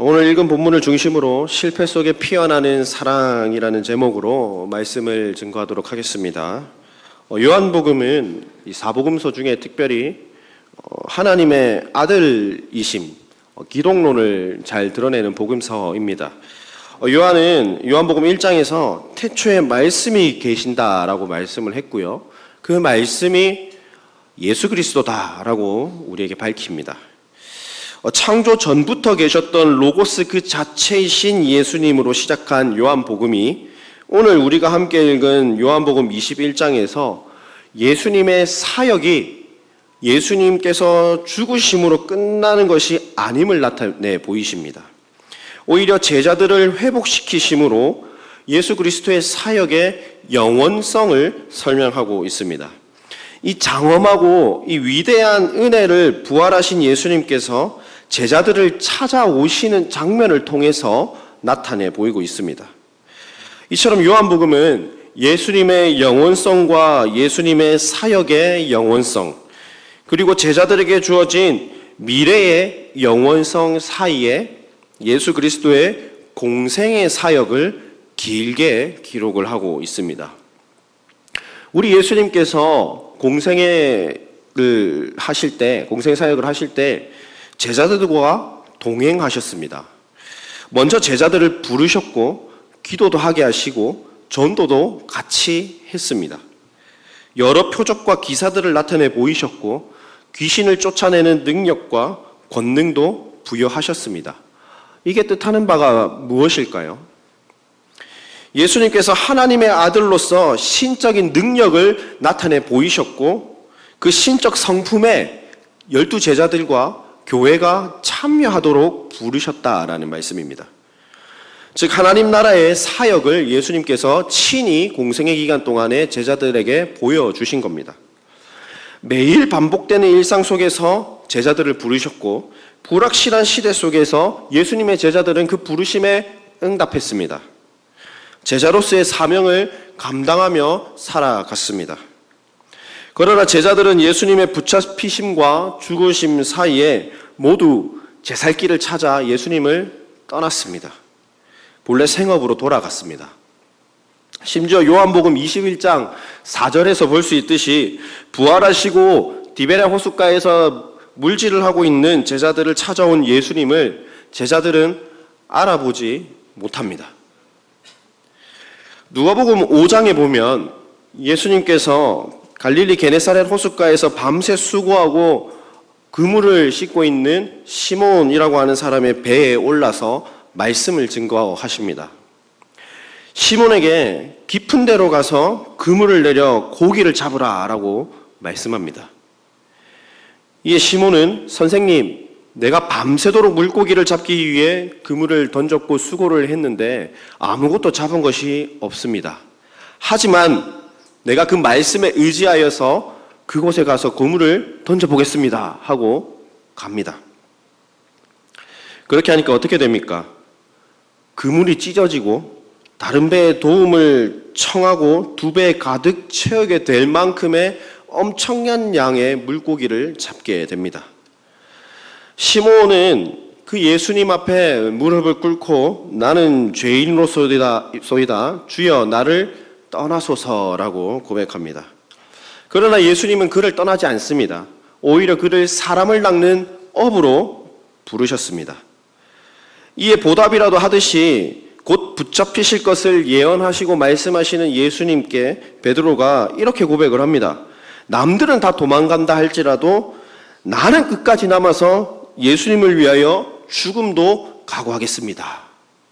오늘 읽은 본문을 중심으로 실패 속에 피어나는 사랑이라는 제목으로 말씀을 증거하도록 하겠습니다. 요한복음은 이 사복음서 중에 특별히 하나님의 아들이심, 기독론을 잘 드러내는 복음서입니다. 요한은 요한복음 1장에서 태초에 말씀이 계신다라고 말씀을 했고요. 그 말씀이 예수 그리스도다라고 우리에게 밝힙니다. 창조 전부터 계셨던 로고스 그 자체이신 예수님으로 시작한 요한복음이 오늘 우리가 함께 읽은 요한복음 21장에서 예수님의 사역이 예수님께서 죽으심으로 끝나는 것이 아님을 나타내 보이십니다. 오히려 제자들을 회복시키심으로 예수 그리스도의 사역의 영원성을 설명하고 있습니다. 이 장엄하고 이 위대한 은혜를 부활하신 예수님께서 제자들을 찾아오시는 장면을 통해서 나타내 보이고 있습니다. 이처럼 요한복음은 예수님의 영원성과 예수님의 사역의 영원성, 그리고 제자들에게 주어진 미래의 영원성 사이에 예수 그리스도의 공생의 사역을 길게 기록을 하고 있습니다. 우리 예수님께서 공생사역을 하실 때 제자들과 동행하셨습니다. 먼저 제자들을 부르셨고 기도도 하게 하시고 전도도 같이 했습니다. 여러 표적과 기사들을 나타내 보이셨고 귀신을 쫓아내는 능력과 권능도 부여하셨습니다. 이게 뜻하는 바가 무엇일까요? 예수님께서 하나님의 아들로서 신적인 능력을 나타내 보이셨고 그 신적 성품에 12 제자들과 교회가 참여하도록 부르셨다라는 말씀입니다. 즉 하나님 나라의 사역을 예수님께서 친히 공생의 기간 동안에 제자들에게 보여주신 겁니다. 매일 반복되는 일상 속에서 제자들을 부르셨고 불확실한 시대 속에서 예수님의 제자들은 그 부르심에 응답했습니다. 제자로서의 사명을 감당하며 살아갔습니다. 그러나 제자들은 예수님의 붙잡히심과 죽으심 사이에 모두 제 살 길을 찾아 예수님을 떠났습니다. 본래 생업으로 돌아갔습니다. 심지어 요한복음 21장 4절에서 볼 수 있듯이 부활하시고 디베랴 호숫가에서 물질을 하고 있는 제자들을 찾아온 예수님을 제자들은 알아보지 못합니다. 누가복음 5장에 보면 예수님께서 갈릴리 게네사렛 호숫가에서 밤새 수고하고 그물을 씻고 있는 시몬이라고 하는 사람의 배에 올라서 말씀을 증거하십니다. 시몬에게 깊은 데로 가서 그물을 내려 고기를 잡으라라고 말씀합니다. 이에 시몬은 선생님, 내가 밤새도록 물고기를 잡기 위해 그물을 던졌고 수고를 했는데 아무것도 잡은 것이 없습니다. 하지만 내가 그 말씀에 의지하여서 그곳에 가서 그물을 던져보겠습니다 하고 갑니다. 그렇게 하니까 어떻게 됩니까? 그물이 찢어지고 다른 배의 도움을 청하고 2배 가득 채우게 될 만큼의 엄청난 양의 물고기를 잡게 됩니다. 시몬은 그 예수님 앞에 무릎을 꿇고 나는 죄인으로소이다 주여 나를 떠나소서라고 고백합니다. 그러나 예수님은 그를 떠나지 않습니다. 오히려 그를 사람을 낚는 업으로 부르셨습니다. 이에 보답이라도 하듯이 곧 붙잡히실 것을 예언하시고 말씀하시는 예수님께 베드로가 이렇게 고백을 합니다. 남들은 다 도망간다 할지라도 나는 끝까지 남아서 예수님을 위하여 죽음도 각오하겠습니다.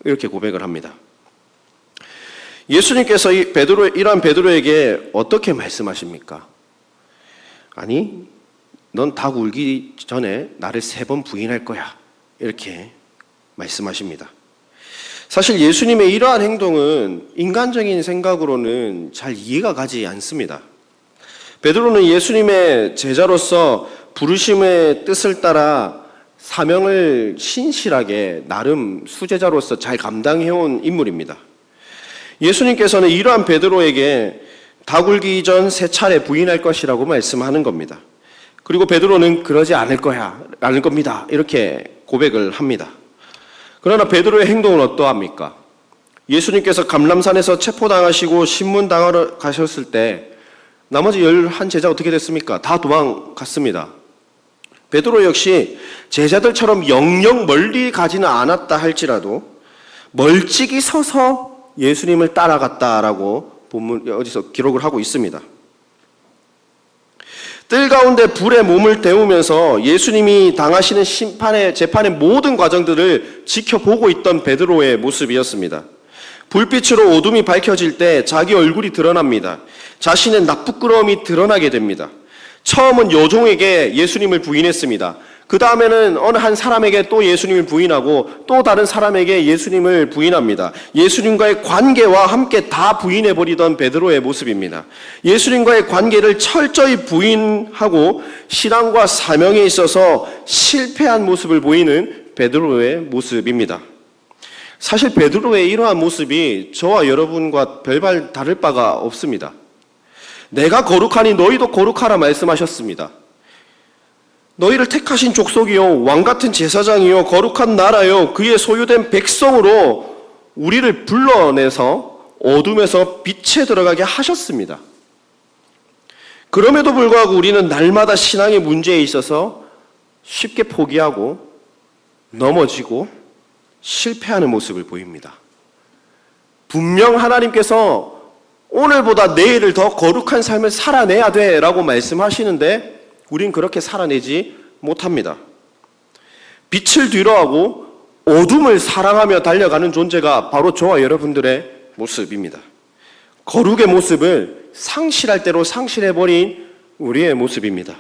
이렇게 고백을 합니다. 예수님께서 이러한 베드로에게 어떻게 말씀하십니까? 아니, 넌 닭 울기 전에 나를 3번 부인할 거야. 이렇게 말씀하십니다. 사실 예수님의 이러한 행동은 인간적인 생각으로는 잘 이해가 가지 않습니다. 베드로는 예수님의 제자로서 부르심의 뜻을 따라 사명을 신실하게 나름 수제자로서 잘 감당해온 인물입니다. 예수님께서는 이러한 베드로에게 닭 울기 전 3차례 부인할 것이라고 말씀하는 겁니다. 그리고 베드로는 그러지 않을 겁니다. 이렇게 고백을 합니다. 그러나 베드로의 행동은 어떠합니까? 예수님께서 감람산에서 체포당하시고 신문당하러 가셨을 때 나머지 11제자 어떻게 됐습니까? 다 도망갔습니다. 베드로 역시 제자들처럼 영영 멀리 가지는 않았다 할지라도 멀찍이 서서 예수님을 따라갔다라고 본문 어디서 기록을 하고 있습니다. 뜰 가운데 불에 몸을 데우면서 예수님이 당하시는 재판의 모든 과정들을 지켜보고 있던 베드로의 모습이었습니다. 불빛으로 어둠이 밝혀질 때 자기 얼굴이 드러납니다. 자신의 나쁘끄러움이 드러나게 됩니다. 처음은 여종에게 예수님을 부인했습니다. 그 다음에는 어느 한 사람에게 또 예수님을 부인하고 또 다른 사람에게 예수님을 부인합니다. 예수님과의 관계와 함께 다 부인해버리던 베드로의 모습입니다. 예수님과의 관계를 철저히 부인하고 신앙과 사명에 있어서 실패한 모습을 보이는 베드로의 모습입니다. 사실 베드로의 이러한 모습이 저와 여러분과 별반 다를 바가 없습니다. 내가 거룩하니 너희도 거룩하라 말씀하셨습니다. 너희를 택하신 족속이요 왕같은 제사장이요 거룩한 나라요 그의 소유된 백성으로 우리를 불러내서 어둠에서 빛에 들어가게 하셨습니다. 그럼에도 불구하고 우리는 날마다 신앙의 문제에 있어서 쉽게 포기하고 넘어지고 실패하는 모습을 보입니다. 분명 하나님께서 오늘보다 내일을 더 거룩한 삶을 살아내야 돼 라고 말씀하시는데 우린 그렇게 살아내지 못합니다. 빛을 뒤로하고 어둠을 사랑하며 달려가는 존재가 바로 저와 여러분들의 모습입니다. 거룩의 모습을 상실할 대로 상실해버린 우리의 모습입니다.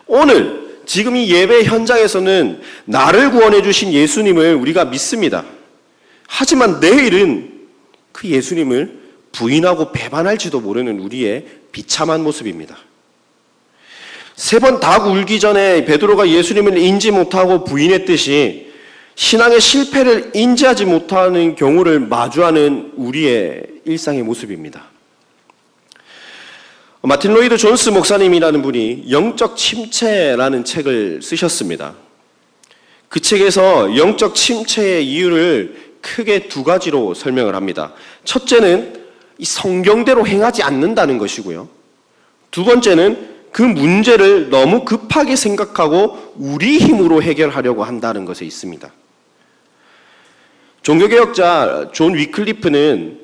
오늘 지금 이 예배 현장에서는 나를 구원해 주신 예수님을 우리가 믿습니다. 하지만 내일은 그 예수님을 부인하고 배반할지도 모르는 우리의 비참한 모습입니다. 3번 닭 울기 전에 베드로가 예수님을 인지 못하고 부인했듯이 신앙의 실패를 인지하지 못하는 경우를 마주하는 우리의 일상의 모습입니다. 마틴 로이드 존스 목사님이라는 분이 영적 침체라는 책을 쓰셨습니다. 그 책에서 영적 침체의 이유를 크게 2가지로 설명을 합니다. 첫째는 이 성경대로 행하지 않는다는 것이고요. 2번째는 그 문제를 너무 급하게 생각하고 우리 힘으로 해결하려고 한다는 것에 있습니다. 종교개혁자 존 위클리프는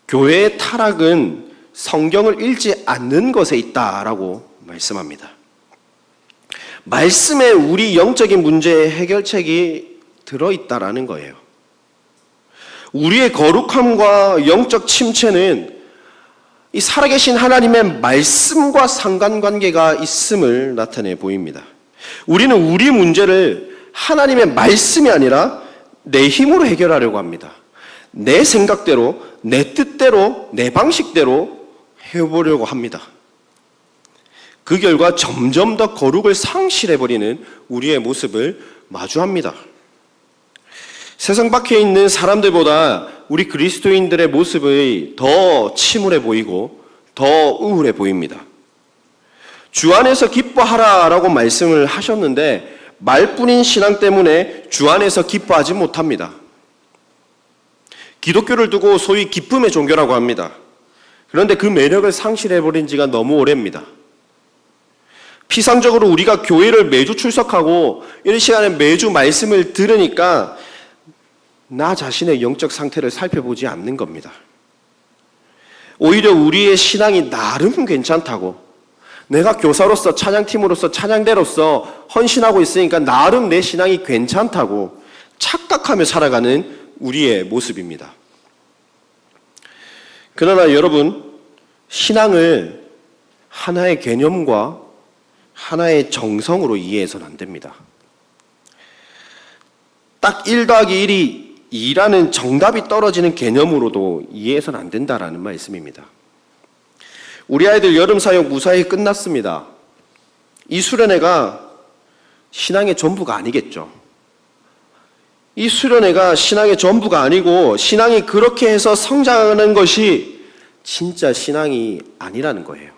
교회의 타락은 성경을 읽지 않는 것에 있다라고 말씀합니다. 말씀에 우리 영적인 문제의 해결책이 들어있다라는 거예요. 우리의 거룩함과 영적 침체는 이 살아계신 하나님의 말씀과 상관관계가 있음을 나타내 보입니다. 우리는 우리 문제를 하나님의 말씀이 아니라 내 힘으로 해결하려고 합니다. 내 생각대로, 내 뜻대로, 내 방식대로 해보려고 합니다. 그 결과 점점 더 거룩을 상실해버리는 우리의 모습을 마주합니다. 세상 밖에 있는 사람들보다 우리 그리스도인들의 모습이 더 침울해 보이고 더 우울해 보입니다. 주 안에서 기뻐하라라고 말씀을 하셨는데 말뿐인 신앙 때문에 주 안에서 기뻐하지 못합니다. 기독교를 두고 소위 기쁨의 종교라고 합니다. 그런데 그 매력을 상실해버린 지가 너무 오래입니다. 피상적으로 우리가 교회를 매주 출석하고 이런 시간에 매주 말씀을 들으니까 나 자신의 영적 상태를 살펴보지 않는 겁니다. 오히려 우리의 신앙이 나름 괜찮다고 내가 교사로서 찬양팀으로서 찬양대로서 헌신하고 있으니까 나름 내 신앙이 괜찮다고 착각하며 살아가는 우리의 모습입니다. 그러나 여러분, 신앙을 하나의 개념과 하나의 정성으로 이해해서는 안 됩니다. 딱 1 더하기 1이 2라는 정답이 떨어지는 개념으로도 이해해서는 안 된다라는 말씀입니다. 우리 아이들 여름 사역 무사히 끝났습니다. 이 수련회가 신앙의 전부가 아니겠죠. 이 수련회가 신앙의 전부가 아니고 신앙이 그렇게 해서 성장하는 것이 진짜 신앙이 아니라는 거예요.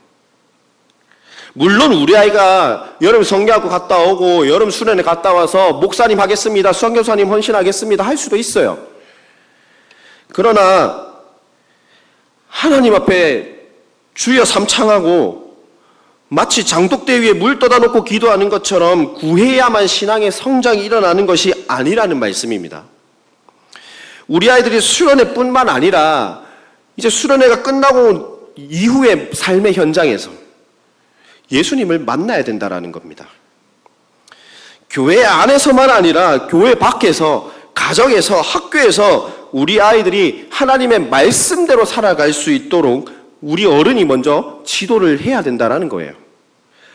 물론 우리 아이가 여름 성경학교 갔다 오고 여름 수련회 갔다 와서 목사님 하겠습니다, 선교사님 헌신하겠습니다 할 수도 있어요. 그러나 하나님 앞에 주여 삼창하고 마치 장독대 위에 물 떠다 놓고 기도하는 것처럼 구해야만 신앙의 성장이 일어나는 것이 아니라는 말씀입니다. 우리 아이들이 수련회뿐만 아니라 이제 수련회가 끝나고 이후의 삶의 현장에서 예수님을 만나야 된다라는 겁니다. 교회 안에서만 아니라 교회 밖에서, 가정에서, 학교에서 우리 아이들이 하나님의 말씀대로 살아갈 수 있도록 우리 어른이 먼저 지도를 해야 된다라는 거예요.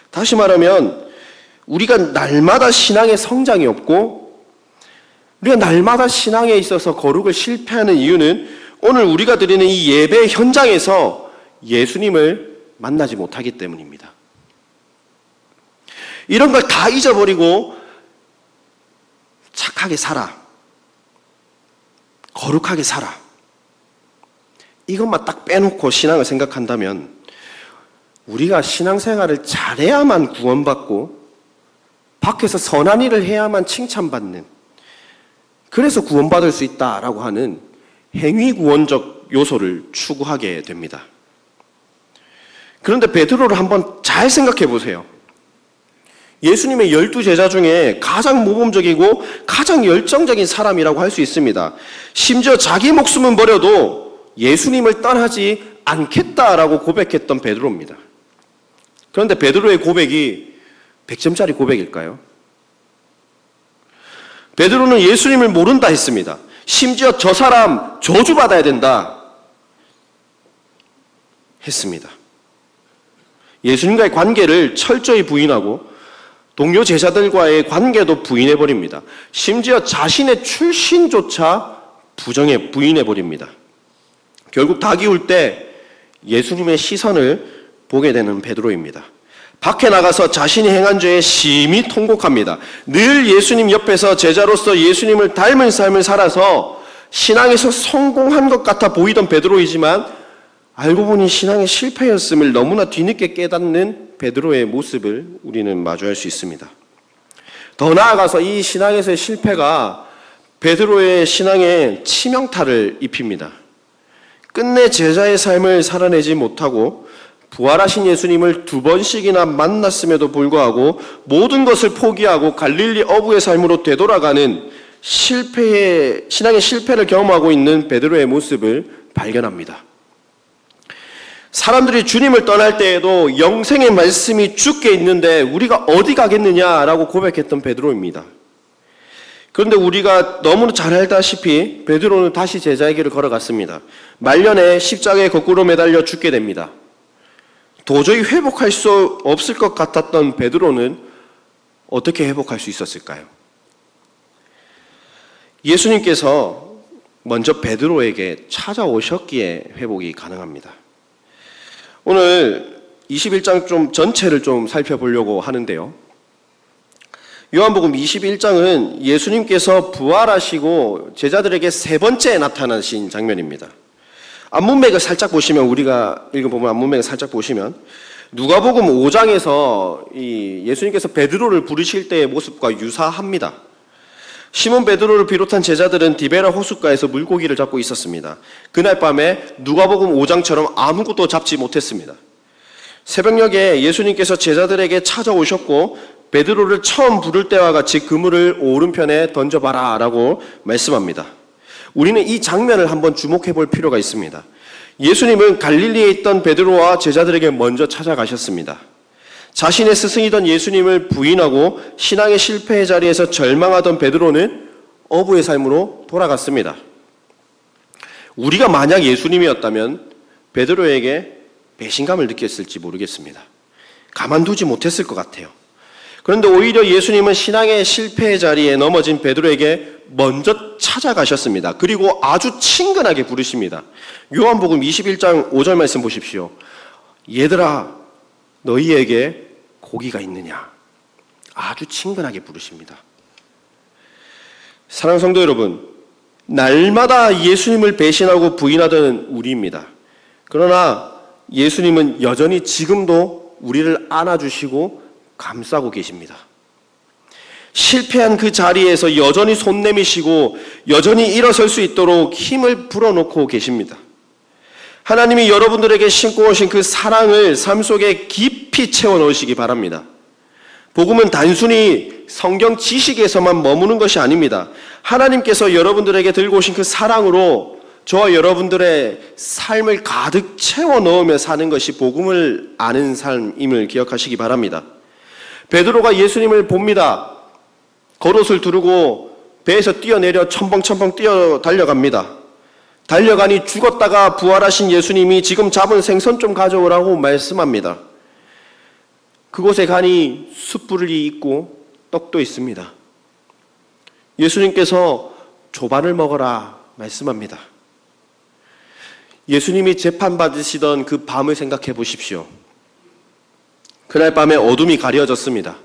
다시 말하면 우리가 날마다 신앙의 성장이 없고 우리가 날마다 신앙에 있어서 거룩을 실패하는 이유는 오늘 우리가 드리는 이 예배 현장에서 예수님을 만나지 못하기 때문입니다. 이런 걸 다 잊어버리고 착하게 살아, 거룩하게 살아, 이것만 딱 빼놓고 신앙을 생각한다면 우리가 신앙생활을 잘해야만 구원받고 밖에서 선한 일을 해야만 칭찬받는, 그래서 구원받을 수 있다라고 하는 행위구원적 요소를 추구하게 됩니다. 그런데 베드로를 한번 잘 생각해 보세요. 예수님의 12제자 중에 가장 모범적이고 가장 열정적인 사람이라고 할 수 있습니다. 심지어 자기 목숨은 버려도 예수님을 떠나지 않겠다라고 고백했던 베드로입니다. 그런데 베드로의 고백이 100점짜리 고백일까요? 베드로는 예수님을 모른다 했습니다. 심지어 저 사람 저주받아야 된다 했습니다. 예수님과의 관계를 철저히 부인하고 동료 제자들과의 관계도 부인해버립니다. 심지어 자신의 출신조차 부인해버립니다. 결국 닭이 울 때 예수님의 시선을 보게 되는 베드로입니다. 밖에 나가서 자신이 행한 죄에 심히 통곡합니다. 늘 예수님 옆에서 제자로서 예수님을 닮은 삶을 살아서 신앙에서 성공한 것 같아 보이던 베드로이지만 알고 보니 신앙의 실패였음을 너무나 뒤늦게 깨닫는 베드로의 모습을 우리는 마주할 수 있습니다. 더 나아가서 이 신앙에서의 실패가 베드로의 신앙에 치명타를 입힙니다. 끝내 제자의 삶을 살아내지 못하고 부활하신 예수님을 2번씩이나 만났음에도 불구하고 모든 것을 포기하고 갈릴리 어부의 삶으로 되돌아가는 신앙의 실패를 경험하고 있는 베드로의 모습을 발견합니다. 사람들이 주님을 떠날 때에도 영생의 말씀이 주께 있는데 우리가 어디 가겠느냐라고 고백했던 베드로입니다. 그런데 우리가 너무나 잘 알다시피 베드로는 다시 제자의 길을 걸어갔습니다. 말년에 십자가에 거꾸로 매달려 죽게 됩니다. 도저히 회복할 수 없을 것 같았던 베드로는 어떻게 회복할 수 있었을까요? 예수님께서 먼저 베드로에게 찾아오셨기에 회복이 가능합니다. 오늘 21장 좀 전체를 좀 살펴보려고 하는데요. 요한복음 21장은 예수님께서 부활하시고 제자들에게 3번째 나타나신 장면입니다. 앞문맥을 살짝 보시면, 우리가 읽어보면 앞문맥을 살짝 보시면 누가복음 5장에서 이 예수님께서 베드로를 부르실 때의 모습과 유사합니다. 시몬 베드로를 비롯한 제자들은 디베라 호숫가에서 물고기를 잡고 있었습니다. 그날 밤에 누가복음 5장처럼 아무것도 잡지 못했습니다. 새벽녘에 예수님께서 제자들에게 찾아오셨고 베드로를 처음 부를 때와 같이 그물을 오른편에 던져봐라 라고 말씀합니다. 우리는 이 장면을 한번 주목해 볼 필요가 있습니다. 예수님은 갈릴리에 있던 베드로와 제자들에게 먼저 찾아가셨습니다. 자신의 스승이던 예수님을 부인하고 신앙의 실패의 자리에서 절망하던 베드로는 어부의 삶으로 돌아갔습니다. 우리가 만약 예수님이었다면 베드로에게 배신감을 느꼈을지 모르겠습니다. 가만두지 못했을 것 같아요. 그런데 오히려 예수님은 신앙의 실패의 자리에 넘어진 베드로에게 먼저 찾아가셨습니다. 그리고 아주 친근하게 부르십니다. 요한복음 21장 5절 말씀 보십시오. 얘들아, 너희에게 고기가 있느냐? 아주 친근하게 부르십니다. 사랑하는 성도 여러분, 날마다 예수님을 배신하고 부인하던 우리입니다. 그러나 예수님은 여전히 지금도 우리를 안아주시고 감싸고 계십니다. 실패한 그 자리에서 여전히 손 내미시고 여전히 일어설 수 있도록 힘을 불어넣고 계십니다. 하나님이 여러분들에게 심고 오신 그 사랑을 삶 속에 깊이 채워 넣으시기 바랍니다. 복음은 단순히 성경 지식에서만 머무는 것이 아닙니다. 하나님께서 여러분들에게 들고 오신 그 사랑으로 저와 여러분들의 삶을 가득 채워 넣으며 사는 것이 복음을 아는 삶임을 기억하시기 바랍니다. 베드로가 예수님을 봅니다. 겉옷을 두르고 배에서 뛰어내려 첨벙첨벙 뛰어 달려갑니다. 달려가니 죽었다가 부활하신 예수님이 지금 잡은 생선 좀 가져오라고 말씀합니다. 그곳에 가니 숯불이 있고 떡도 있습니다. 예수님께서 조반을 먹어라 말씀합니다. 예수님이 재판받으시던 그 밤을 생각해 보십시오. 그날 밤에 어둠이 가려졌습니다.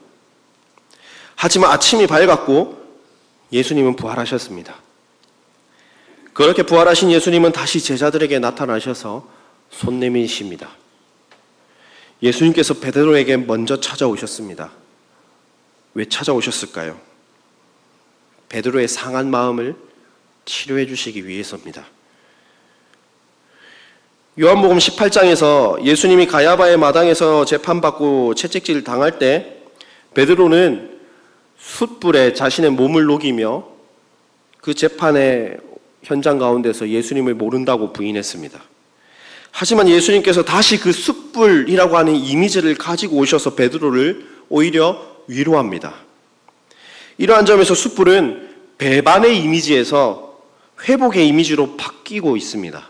하지만 아침이 밝았고 예수님은 부활하셨습니다. 그렇게 부활하신 예수님은 다시 제자들에게 나타나셔서 손 내미십니다. 예수님께서 베드로에게 먼저 찾아오셨습니다. 왜 찾아오셨을까요? 베드로의 상한 마음을 치료해 주시기 위해서입니다. 요한복음 18장에서 예수님이 가야바의 마당에서 재판받고 채찍질 당할 때 베드로는 숯불에 자신의 몸을 녹이며 그 재판의 현장 가운데서 예수님을 모른다고 부인했습니다. 하지만 예수님께서 다시 그 숯불이라고 하는 이미지를 가지고 오셔서 베드로를 오히려 위로합니다. 이러한 점에서 숯불은 배반의 이미지에서 회복의 이미지로 바뀌고 있습니다.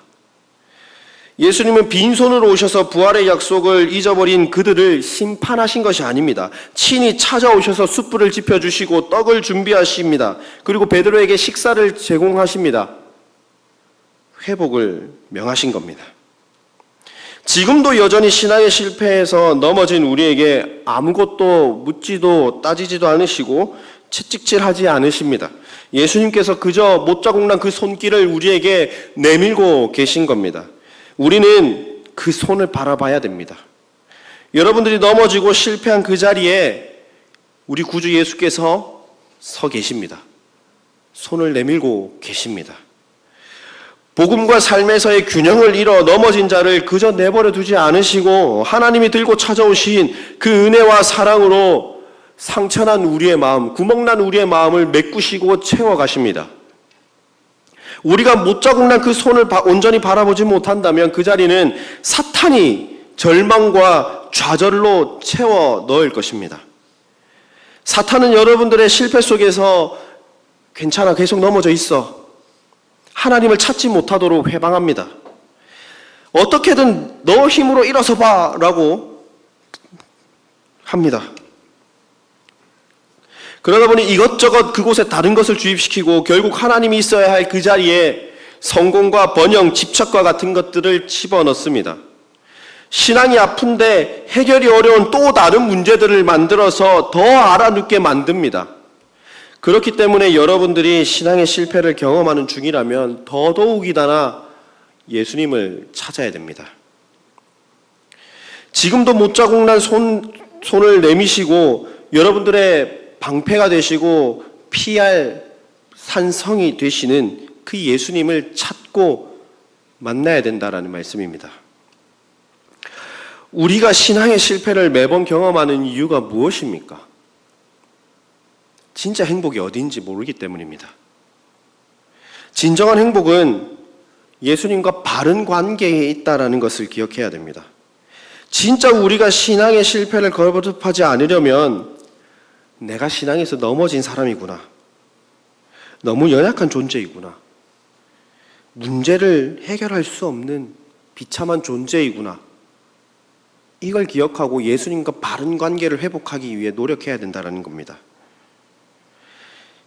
예수님은 빈손으로 오셔서 부활의 약속을 잊어버린 그들을 심판하신 것이 아닙니다. 친히 찾아오셔서 숯불을 지펴주시고 떡을 준비하십니다. 그리고 베드로에게 식사를 제공하십니다. 회복을 명하신 겁니다. 지금도 여전히 신앙의 실패에서 넘어진 우리에게 아무것도 묻지도 따지지도 않으시고 채찍질하지 않으십니다. 예수님께서 그저 못자국난 그 손길을 우리에게 내밀고 계신 겁니다. 우리는 그 손을 바라봐야 됩니다. 여러분들이 넘어지고 실패한 그 자리에 우리 구주 예수께서 서 계십니다. 손을 내밀고 계십니다. 복음과 삶에서의 균형을 잃어 넘어진 자를 그저 내버려 두지 않으시고 하나님이 들고 찾아오신 그 은혜와 사랑으로 상처난 우리의 마음, 구멍난 우리의 마음을 메꾸시고 채워가십니다. 우리가 못자국난 그 손을 온전히 바라보지 못한다면 그 자리는 사탄이 절망과 좌절로 채워 넣을 것입니다. 사탄은 여러분들의 실패 속에서 괜찮아, 계속 넘어져 있어, 하나님을 찾지 못하도록 회방합니다. 어떻게든 너 힘으로 일어서 봐 라고 합니다. 그러다 보니 이것저것 그곳에 다른 것을 주입시키고 결국 하나님이 있어야 할 그 자리에 성공과 번영, 집착과 같은 것들을 집어넣습니다. 신앙이 아픈데 해결이 어려운 또 다른 문제들을 만들어서 더 알아눕게 만듭니다. 그렇기 때문에 여러분들이 신앙의 실패를 경험하는 중이라면 더더욱이다나 예수님을 찾아야 됩니다. 지금도 못자국난 손을 내미시고 여러분들의 방패가 되시고 피할 산성이 되시는 그 예수님을 찾고 만나야 된다라는 말씀입니다. 우리가 신앙의 실패를 매번 경험하는 이유가 무엇입니까? 진짜 행복이 어디인지 모르기 때문입니다. 진정한 행복은 예수님과 바른 관계에 있다라는 것을 기억해야 됩니다. 진짜 우리가 신앙의 실패를 거듭하지 않으려면 내가 신앙에서 넘어진 사람이구나, 너무 연약한 존재이구나, 문제를 해결할 수 없는 비참한 존재이구나, 이걸 기억하고 예수님과 바른 관계를 회복하기 위해 노력해야 된다는 겁니다.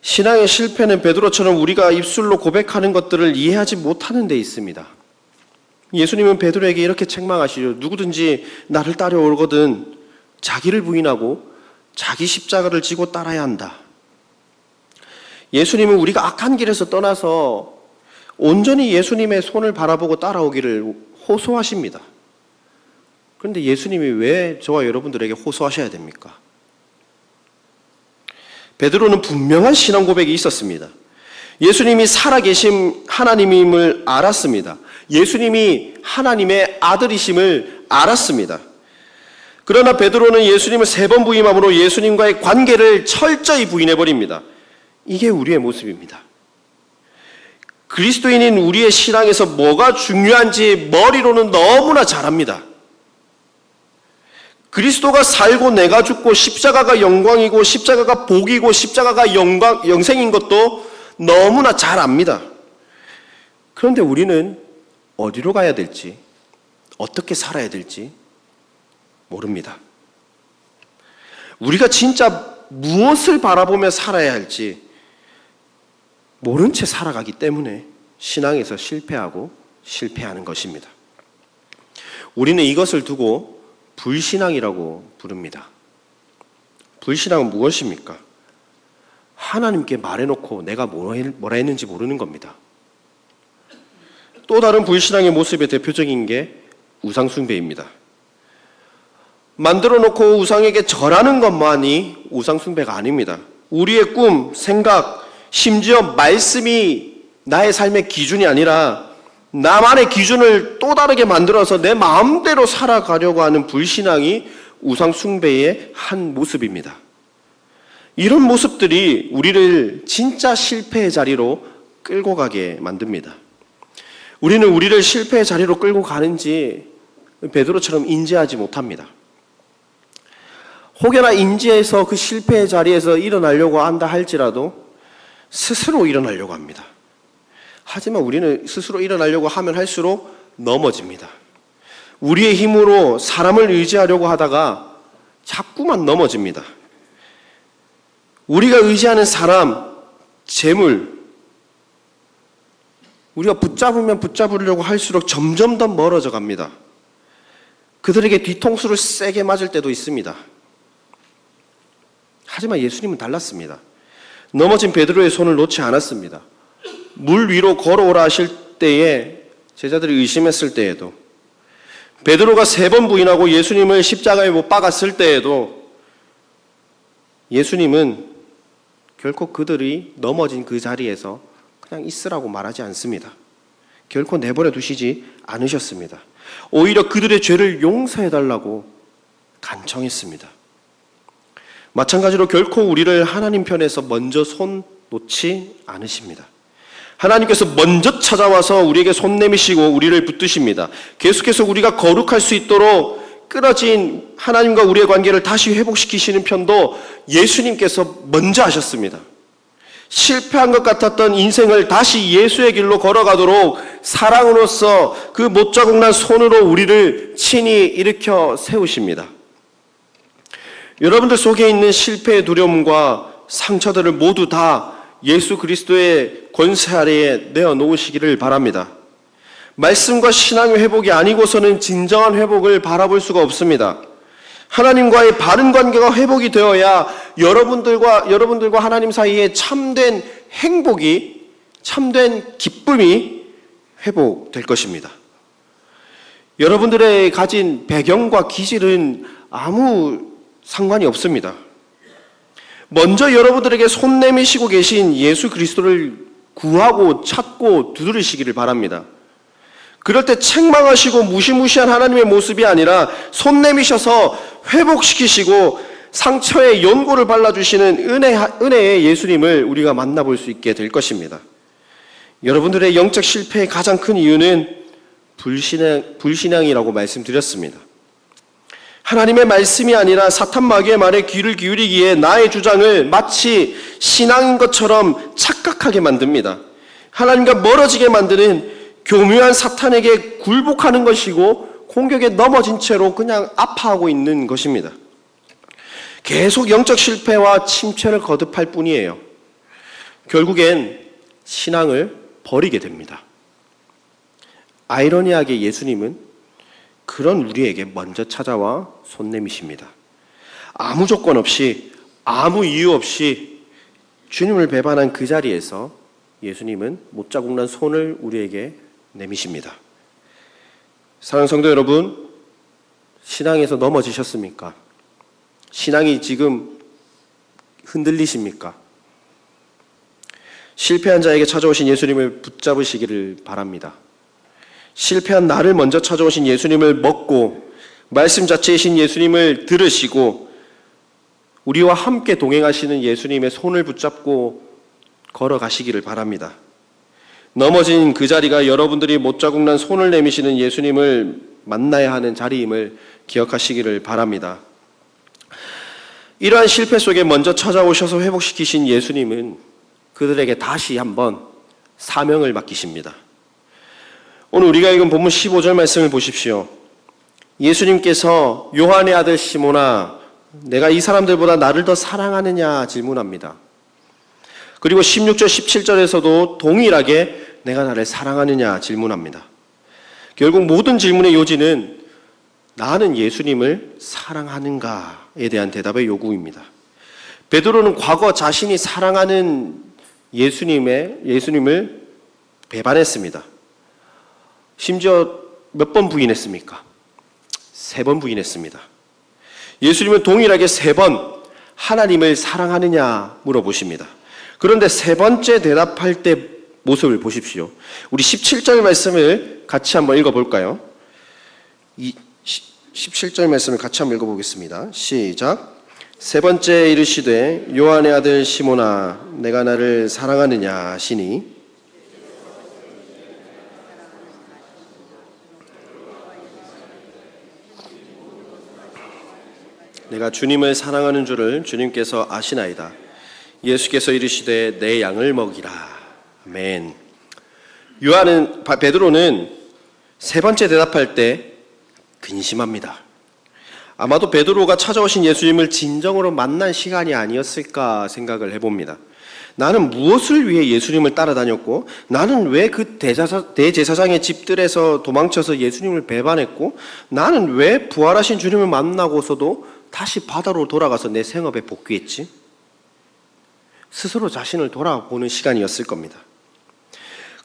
신앙의 실패는 베드로처럼 우리가 입술로 고백하는 것들을 이해하지 못하는 데 있습니다. 예수님은 베드로에게 이렇게 책망하시죠. 누구든지 나를 따라오거든 자기를 부인하고 자기 십자가를 지고 따라야 한다. 예수님은 우리가 악한 길에서 떠나서 온전히 예수님의 손을 바라보고 따라오기를 호소하십니다. 그런데 예수님이 왜 저와 여러분들에게 호소하셔야 됩니까? 베드로는 분명한 신앙 고백이 있었습니다. 예수님이 살아계신 하나님임을 알았습니다. 예수님이 하나님의 아들이심을 알았습니다. 그러나 베드로는 예수님을 3번 부인함으로 예수님과의 관계를 철저히 부인해버립니다. 이게 우리의 모습입니다. 그리스도인인 우리의 신앙에서 뭐가 중요한지 머리로는 너무나 잘 압니다. 그리스도가 살고 내가 죽고 십자가가 영광이고 십자가가 복이고 십자가가 영생인 것도 너무나 잘 압니다. 그런데 우리는 어디로 가야 될지, 어떻게 살아야 될지 모릅니다. 우리가 진짜 무엇을 바라보며 살아야 할지 모른 채 살아가기 때문에 신앙에서 실패하는 것입니다. 우리는 이것을 두고 불신앙이라고 부릅니다. 불신앙은 무엇입니까? 하나님께 말해놓고 내가 뭐라 했는지 모르는 겁니다. 또 다른 불신앙의 모습의 대표적인 게 우상숭배입니다. 만들어놓고 우상에게 절하는 것만이 우상숭배가 아닙니다. 우리의 꿈, 생각, 심지어 말씀이 나의 삶의 기준이 아니라 나만의 기준을 또 다르게 만들어서 내 마음대로 살아가려고 하는 불신앙이 우상숭배의 한 모습입니다. 이런 모습들이 우리를 진짜 실패의 자리로 끌고 가게 만듭니다. 우리는 우리를 실패의 자리로 끌고 가는지 베드로처럼 인지하지 못합니다. 혹여나 인지해서 그 실패의 자리에서 일어나려고 한다 할지라도 스스로 일어나려고 합니다. 하지만 우리는 스스로 일어나려고 하면 할수록 넘어집니다. 우리의 힘으로 사람을 의지하려고 하다가 자꾸만 넘어집니다. 우리가 의지하는 사람, 재물, 우리가 붙잡으면 붙잡으려고 할수록 점점 더 멀어져 갑니다. 그들에게 뒤통수를 세게 맞을 때도 있습니다. 하지만 예수님은 달랐습니다. 넘어진 베드로의 손을 놓지 않았습니다. 물 위로 걸어오라 하실 때에 제자들이 의심했을 때에도, 베드로가 3번 부인하고 예수님을 십자가에 못 박았을 때에도 예수님은 결코 그들이 넘어진 그 자리에서 그냥 있으라고 말하지 않습니다. 결코 내버려 두시지 않으셨습니다. 오히려 그들의 죄를 용서해달라고 간청했습니다. 마찬가지로 결코 우리를 하나님 편에서 먼저 손 놓지 않으십니다. 하나님께서 먼저 찾아와서 우리에게 손 내미시고 우리를 붙드십니다. 계속해서 우리가 거룩할 수 있도록 끊어진 하나님과 우리의 관계를 다시 회복시키시는 편도 예수님께서 먼저 하셨습니다. 실패한 것 같았던 인생을 다시 예수의 길로 걸어가도록 사랑으로서 그 못자국난 손으로 우리를 친히 일으켜 세우십니다. 여러분들 속에 있는 실패의 두려움과 상처들을 모두 다 예수 그리스도의 권세 아래에 내어놓으시기를 바랍니다. 말씀과 신앙의 회복이 아니고서는 진정한 회복을 바라볼 수가 없습니다. 하나님과의 바른 관계가 회복이 되어야 여러분들과 하나님 사이에 참된 행복이, 참된 기쁨이 회복될 것입니다. 여러분들의 가진 배경과 기질은 아무 상관이 없습니다. 먼저 여러분들에게 손 내미시고 계신 예수 그리스도를 구하고 찾고 두드리시기를 바랍니다. 그럴 때 책망하시고 무시무시한 하나님의 모습이 아니라 손 내미셔서 회복시키시고 상처에 연고를 발라주시는 은혜의 예수님을 우리가 만나볼 수 있게 될 것입니다. 여러분들의 영적 실패의 가장 큰 이유는 불신앙이라고 말씀드렸습니다. 하나님의 말씀이 아니라 사탄 마귀의 말에 귀를 기울이기에 나의 주장을 마치 신앙인 것처럼 착각하게 만듭니다. 하나님과 멀어지게 만드는 교묘한 사탄에게 굴복하는 것이고 공격에 넘어진 채로 그냥 아파하고 있는 것입니다. 계속 영적 실패와 침체를 거듭할 뿐이에요. 결국엔 신앙을 버리게 됩니다. 아이러니하게 예수님은 그런 우리에게 먼저 찾아와 손 내미십니다. 아무 조건 없이, 아무 이유 없이 주님을 배반한 그 자리에서 예수님은 못자국난 손을 우리에게 내미십니다. 사랑하는 성도 여러분, 신앙에서 넘어지셨습니까? 신앙이 지금 흔들리십니까? 실패한 자에게 찾아오신 예수님을 붙잡으시기를 바랍니다. 실패한 나를 먼저 찾아오신 예수님을 먹고 말씀 자체이신 예수님을 들으시고 우리와 함께 동행하시는 예수님의 손을 붙잡고 걸어가시기를 바랍니다. 넘어진 그 자리가 여러분들이 못자국 난 손을 내미시는 예수님을 만나야 하는 자리임을 기억하시기를 바랍니다. 이러한 실패 속에 먼저 찾아오셔서 회복시키신 예수님은 그들에게 다시 한번 사명을 맡기십니다. 오늘 우리가 읽은 본문 15절 말씀을 보십시오. 예수님께서 요한의 아들 시몬아, 내가 이 사람들보다 나를 더 사랑하느냐 질문합니다. 그리고 16절, 17절에서도 동일하게 내가 나를 사랑하느냐 질문합니다. 결국 모든 질문의 요지는 나는 예수님을 사랑하는가에 대한 대답의 요구입니다. 베드로는 과거 자신이 사랑하는 예수님을 배반했습니다. 심지어 몇 번 부인했습니까? 3번 부인했습니다. 예수님은 동일하게 3번 하나님을 사랑하느냐 물어보십니다. 그런데 3번째 대답할 때 모습을 보십시오. 우리 17절 말씀을 같이 한번 읽어볼까요? 17절 말씀을 같이 한번 읽어보겠습니다. 시작. 3번째 이르시되 요한의 아들 시몬아, 내가 나를 사랑하느냐 하시니 내가 주님을 사랑하는 줄을 주님께서 아시나이다. 예수께서 이르시되 내 양을 먹이라. 아멘. 베드로는 3번째 대답할 때 근심합니다. 아마도 베드로가 찾아오신 예수님을 진정으로 만난 시간이 아니었을까 생각을 해봅니다. 나는 무엇을 위해 예수님을 따라다녔고, 나는 왜 그 대제사장의 집들에서 도망쳐서 예수님을 배반했고, 나는 왜 부활하신 주님을 만나고서도 다시 바다로 돌아가서 내 생업에 복귀했지? 스스로 자신을 돌아보는 시간이었을 겁니다.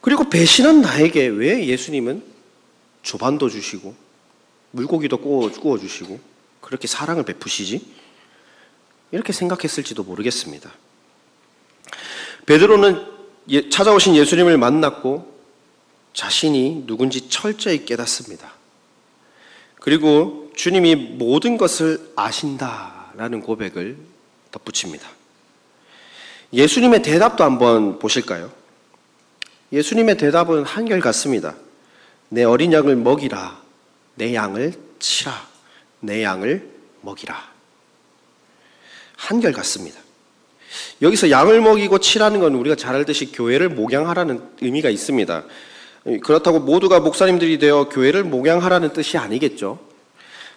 그리고 배신한 나에게 왜 예수님은 조반도 주시고 물고기도 구워주시고 그렇게 사랑을 베푸시지? 이렇게 생각했을지도 모르겠습니다. 베드로는 찾아오신 예수님을 만났고 자신이 누군지 철저히 깨닫습니다. 그리고 주님이 모든 것을 아신다라는 고백을 덧붙입니다. 예수님의 대답도 한번 보실까요? 예수님의 대답은 한결같습니다. 내 어린 양을 먹이라. 내 양을 치라. 내 양을 먹이라. 한결같습니다. 여기서 양을 먹이고 치라는 건 우리가 잘 알듯이 교회를 목양하라는 의미가 있습니다. 그렇다고 모두가 목사님들이 되어 교회를 목양하라는 뜻이 아니겠죠.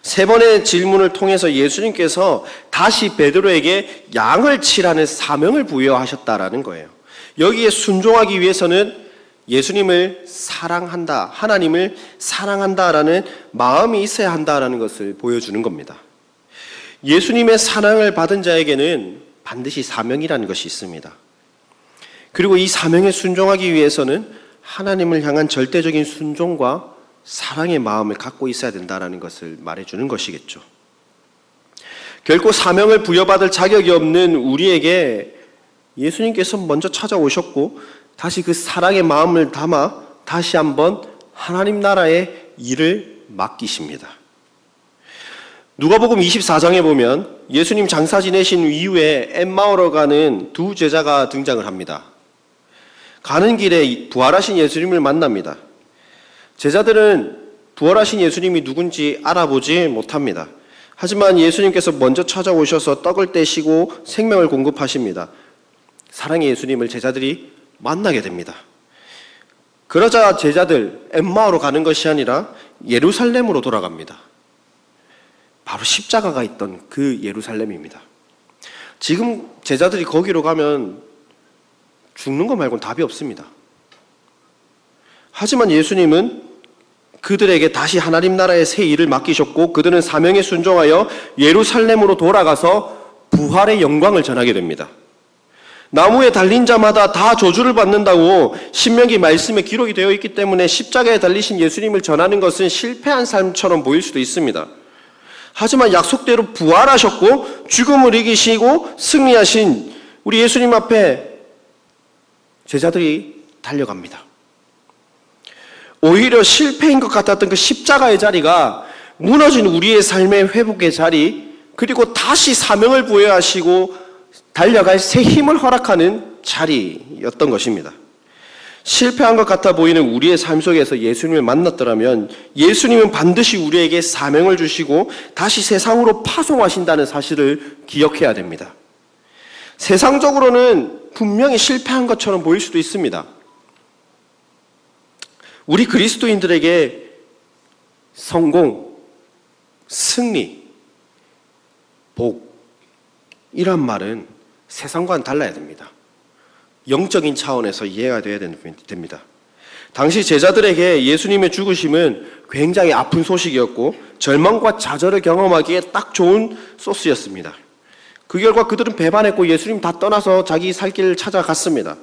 3번의 질문을 통해서 예수님께서 다시 베드로에게 양을 치라는 사명을 부여하셨다라는 거예요. 여기에 순종하기 위해서는 예수님을 사랑한다, 하나님을 사랑한다라는 마음이 있어야 한다라는 것을 보여주는 겁니다. 예수님의 사랑을 받은 자에게는 반드시 사명이라는 것이 있습니다. 그리고 이 사명에 순종하기 위해서는 하나님을 향한 절대적인 순종과 사랑의 마음을 갖고 있어야 된다는 것을 말해주는 것이겠죠. 결코 사명을 부여받을 자격이 없는 우리에게 예수님께서 먼저 찾아오셨고 다시 그 사랑의 마음을 담아 다시 한번 하나님 나라의 일을 맡기십니다. 누가복음 24장에 보면 예수님 장사 지내신 이후에 엠마오로 가는 2 제자가 등장을 합니다. 가는 길에 부활하신 예수님을 만납니다. 제자들은 부활하신 예수님이 누군지 알아보지 못합니다. 하지만 예수님께서 먼저 찾아오셔서 떡을 떼시고 생명을 공급하십니다. 사랑의 예수님을 제자들이 만나게 됩니다. 그러자 제자들 엠마오로 가는 것이 아니라 예루살렘으로 돌아갑니다. 바로 십자가가 있던 그 예루살렘입니다. 지금 제자들이 거기로 가면 죽는 거 말고는 답이 없습니다. 하지만 예수님은 그들에게 다시 하나님 나라의 새 일을 맡기셨고 그들은 사명에 순종하여 예루살렘으로 돌아가서 부활의 영광을 전하게 됩니다. 나무에 달린 자마다 다 저주를 받는다고 신명기 말씀에 기록이 되어 있기 때문에 십자가에 달리신 예수님을 전하는 것은 실패한 삶처럼 보일 수도 있습니다. 하지만 약속대로 부활하셨고 죽음을 이기시고 승리하신 우리 예수님 앞에 제자들이 달려갑니다. 오히려 실패인 것 같았던 그 십자가의 자리가 무너진 우리의 삶의 회복의 자리, 그리고 다시 사명을 부여하시고 달려갈 새 힘을 허락하는 자리였던 것입니다. 실패한 것 같아 보이는 우리의 삶 속에서 예수님을 만났더라면 예수님은 반드시 우리에게 사명을 주시고 다시 세상으로 파송하신다는 사실을 기억해야 됩니다. 세상적으로는 분명히 실패한 것처럼 보일 수도 있습니다. 우리 그리스도인들에게 성공, 승리, 복, 이란 말은 세상과는 달라야 됩니다. 영적인 차원에서 이해가 되어야 됩니다. 당시 제자들에게 예수님의 죽으심은 굉장히 아픈 소식이었고 절망과 좌절을 경험하기에 딱 좋은 소스였습니다. 그 결과 그들은 배반했고 예수님 다 떠나서 자기 살 길을 찾아갔습니다.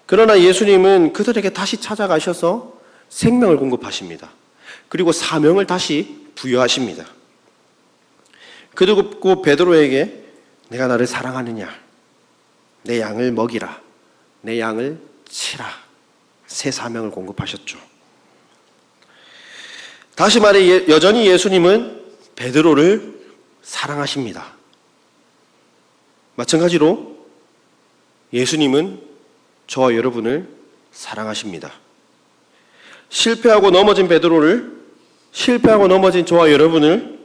그러나 예수님은 그들에게 다시 찾아가셔서 생명을 공급하십니다. 그리고 사명을 다시 부여하십니다. 그리고 베드로에게 내가 나를 사랑하느냐, 내 양을 먹이라, 내 양을 치라, 새 사명을 공급하셨죠. 다시 말해 여전히 예수님은 베드로를 사랑하십니다. 마찬가지로 예수님은 저와 여러분을 사랑하십니다. 실패하고 넘어진 베드로를, 실패하고 넘어진 저와 여러분을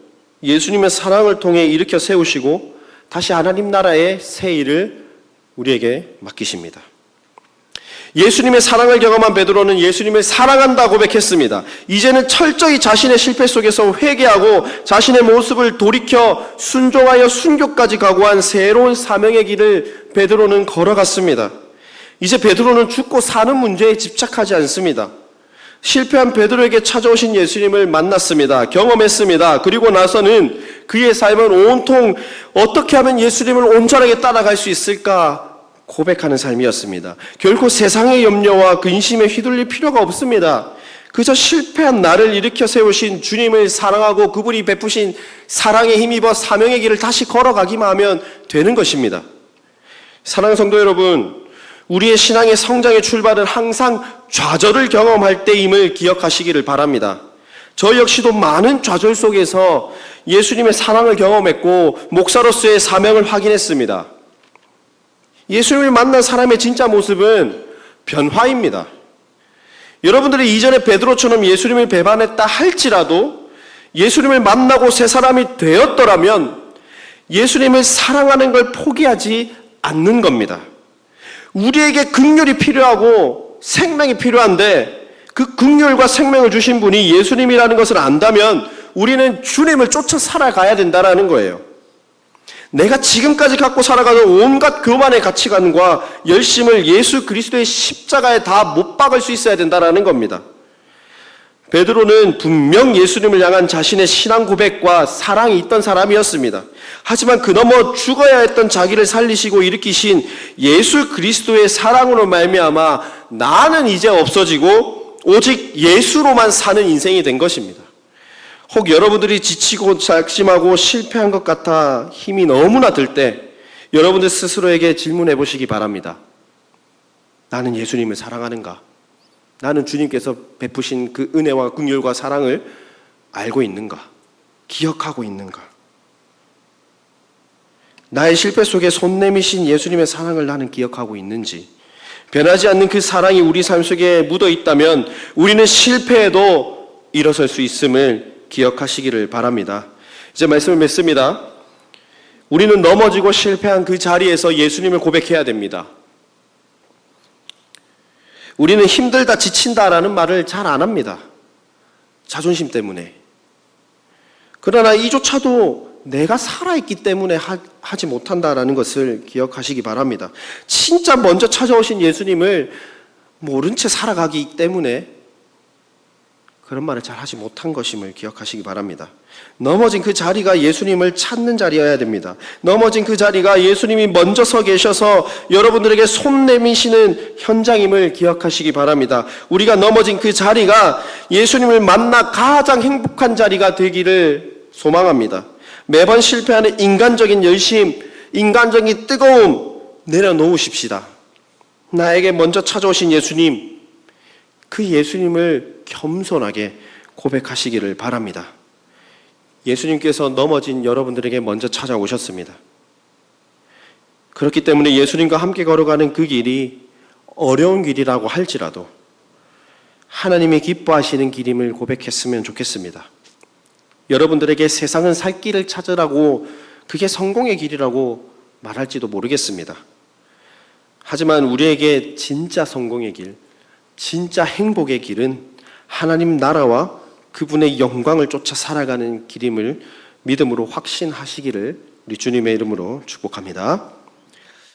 예수님의 사랑을 통해 일으켜 세우시고 다시 하나님 나라의 새 일을 우리에게 맡기십니다. 예수님의 사랑을 경험한 베드로는 예수님을 사랑한다 고백했습니다. 이제는 철저히 자신의 실패 속에서 회개하고 자신의 모습을 돌이켜 순종하여 순교까지 각오한 새로운 사명의 길을 베드로는 걸어갔습니다. 이제 베드로는 죽고 사는 문제에 집착하지 않습니다. 실패한 베드로에게 찾아오신 예수님을 만났습니다. 경험했습니다. 그리고 나서는 그의 삶은 온통 어떻게 하면 예수님을 온전하게 따라갈 수 있을까 고백하는 삶이었습니다. 결코 세상의 염려와 근심에 휘둘릴 필요가 없습니다. 그저 실패한 나를 일으켜 세우신 주님을 사랑하고 그분이 베푸신 사랑에 힘입어 사명의 길을 다시 걸어가기만 하면 되는 것입니다. 사랑하는 성도 여러분, 우리의 신앙의 성장의 출발은 항상 좌절을 경험할 때임을 기억하시기를 바랍니다. 저 역시도 많은 좌절 속에서 예수님의 사랑을 경험했고 목사로서의 사명을 확인했습니다. 예수님을 만난 사람의 진짜 모습은 변화입니다. 여러분들이 이전에 베드로처럼 예수님을 배반했다 할지라도 예수님을 만나고 새 사람이 되었더라면 예수님을 사랑하는 걸 포기하지 않는 겁니다. 우리에게 긍휼이 필요하고 생명이 필요한데 그 긍휼과 생명을 주신 분이 예수님이라는 것을 안다면 우리는 주님을 쫓아 살아가야 된다는 거예요. 내가 지금까지 갖고 살아가는 온갖 교만의 가치관과 열심을 예수 그리스도의 십자가에 다 못 박을 수 있어야 된다는 겁니다. 베드로는 분명 예수님을 향한 자신의 신앙 고백과 사랑이 있던 사람이었습니다. 하지만 그 너머 죽어야 했던 자기를 살리시고 일으키신 예수 그리스도의 사랑으로 말미암아 나는 이제 없어지고 오직 예수로만 사는 인생이 된 것입니다. 혹 여러분들이 지치고 작심하고 실패한 것 같아 힘이 너무나 들 때 여러분들 스스로에게 질문해 보시기 바랍니다. 나는 예수님을 사랑하는가? 나는 주님께서 베푸신 그 은혜와 긍휼과 사랑을 알고 있는가? 기억하고 있는가? 나의 실패 속에 손 내미신 예수님의 사랑을 나는 기억하고 있는지, 변하지 않는 그 사랑이 우리 삶 속에 묻어 있다면 우리는 실패해도 일어설 수 있음을 기억하시기를 바랍니다. 이제 말씀을 맺습니다. 우리는 넘어지고 실패한 그 자리에서 예수님을 고백해야 됩니다. 우리는 힘들다, 지친다라는 말을 잘 안 합니다. 자존심 때문에. 그러나 이조차도 내가 살아있기 때문에 하지 못한다라는 것을 기억하시기 바랍니다. 진짜 먼저 찾아오신 예수님을 모른 채 살아가기 때문에 그런 말을 잘 하지 못한 것임을 기억하시기 바랍니다. 넘어진 그 자리가 예수님을 찾는 자리여야 됩니다. 넘어진 그 자리가 예수님이 먼저 서 계셔서 여러분들에게 손 내미시는 현장임을 기억하시기 바랍니다. 우리가 넘어진 그 자리가 예수님을 만나 가장 행복한 자리가 되기를 소망합니다. 매번 실패하는 인간적인 열심, 인간적인 뜨거움 내려놓으십시다. 나에게 먼저 찾아오신 예수님, 그 예수님을 겸손하게 고백하시기를 바랍니다. 예수님께서 넘어진 여러분들에게 먼저 찾아오셨습니다. 그렇기 때문에 예수님과 함께 걸어가는 그 길이 어려운 길이라고 할지라도 하나님이 기뻐하시는 길임을 고백했으면 좋겠습니다. 여러분들에게 세상은 살 길을 찾으라고, 그게 성공의 길이라고 말할지도 모르겠습니다. 하지만 우리에게 진짜 성공의 길, 진짜 행복의 길은 하나님 나라와 그분의 영광을 쫓아 살아가는 길임을 믿음으로 확신하시기를 우리 주님의 이름으로 축복합니다.